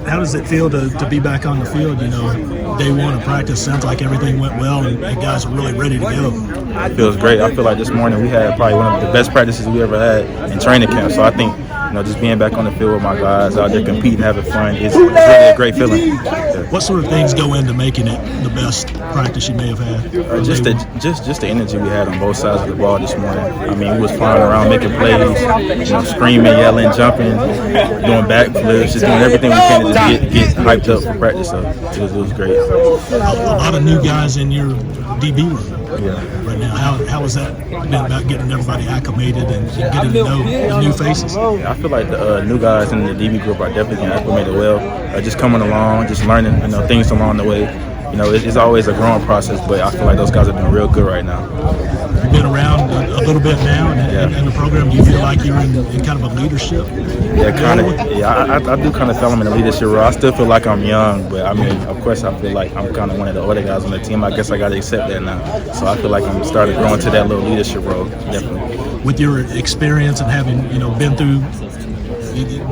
How does it feel to be back on the field? You know, day one of practice sounds like everything went well and guys are really ready to go. It feels great. I feel like this morning we had probably one of the best practices we ever had in training camp. So I think, just being back on the field with my guys out there competing, having fun, it's really a great feeling. Yeah. What sort of things go into making it the best practice you may have had? Just the energy we had on both sides of the ball this morning. I mean, we was flying around making plays, screaming, yelling, jumping, doing backflips, just doing everything we can to just get hyped up for practice. So it was great. A lot of new guys in your DB room. Yeah. Right now, how has that been about getting everybody acclimated and getting to know the new faces? Yeah, I feel like the new guys in the DB group are definitely getting acclimated well. Just coming along, just learning, things along the way. It's always a growing process, but I feel like those guys have been real good right now. You've been around a little bit now in the program. Do you feel like you're in kind of a leadership? Yeah, kind of. Yeah, I do kind of feel I'm in a leadership role. I still feel like I'm young, but I mean, of course, I feel like I'm kind of one of the older guys on the team. I guess I got to accept that now. So I feel like I'm starting to grow into that little leadership role, definitely. With your experience and having been through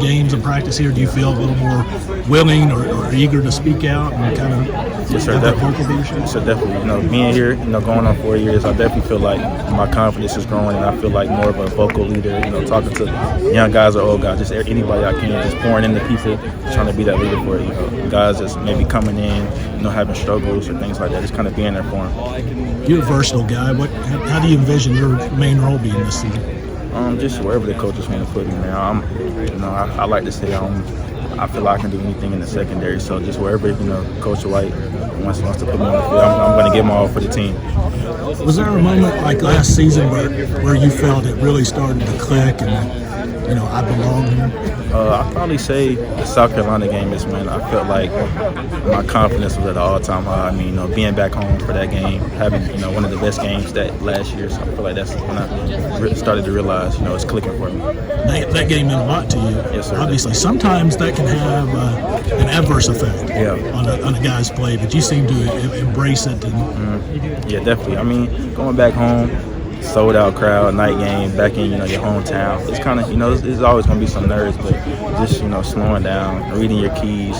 games and practice here, do you feel a little more willing or eager to speak out and kind of have that vocal leadership? So definitely, being here, going on 4 years, I definitely feel like my confidence is growing, and I feel like more of a vocal leader. Talking to young guys or old guys, just anybody I can, just pouring into people, trying to be that leader for guys that's maybe coming in, having struggles or things like that. Just kind of being there for them. You're a versatile guy. How do you envision your main role being this season? Just wherever the coaches want to put me, man. I like to say I feel like I can do anything in the secondary. So just wherever Coach White wants to put me on the field, I'm going to give my all for the team. Was there a moment like last season where you felt it really started to click and I belong here? I'd probably say the South Carolina game is when I felt like my confidence was at an all-time high. I mean, being back home for that game, having one of the best games that last year. So I feel like that's when I really started to realize it's clicking for me. That game meant a lot to you. Yes, sir. Obviously, sometimes that can have an adverse effect on a guy's play, but you seem to embrace it. Yeah, definitely. I mean, going back home, sold out crowd, night game, back in your hometown. It's kind of there's always gonna be some nerves, but just slowing down, reading your keys,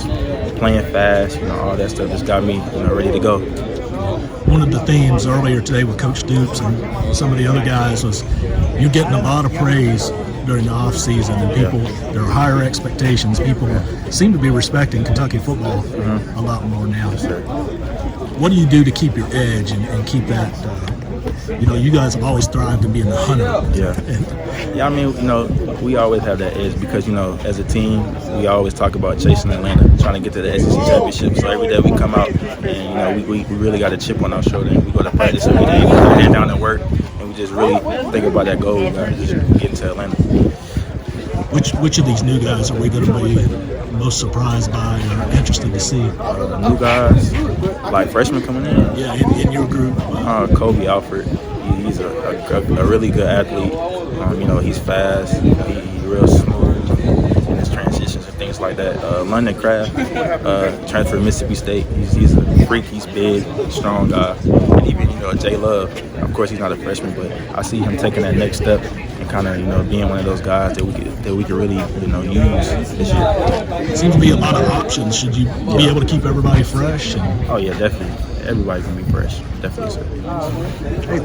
playing fast, all that stuff just got me ready to go. One of the themes earlier today with Coach Dupes and some of the other guys was you're getting a lot of praise during the off season, and people there are higher expectations. People seem to be respecting Kentucky football a lot more now. Yes, sir. What do you do to keep your edge and keep that? You guys have always thrived in being the hunter. Yeah. I mean, we always have that edge because, as a team, we always talk about chasing Atlanta, trying to get to the SEC championship. So every day we come out and, we really got a chip on our shoulder. And we go to practice every day, we put our head down and work, and we just really think about that goal. We got to just get into Atlanta. Which of these new guys are we going to be most surprised by or interested to see? New guys, like freshmen coming in? Yeah, in your group. Kobe Alford. He's a really good athlete. He's fast. He's real smooth in his transitions and things like that. London Craft, transferred to Mississippi State. He's a freak. He's big, strong guy. And even J Love. Of course, he's not a freshman, but I see him taking that next step and kind of being one of those guys that we could really use this year. It seems to be a lot of options. Should you be able to keep everybody fresh? Oh yeah, definitely. Everybody's gonna be fresh. Definitely, sir. Hey,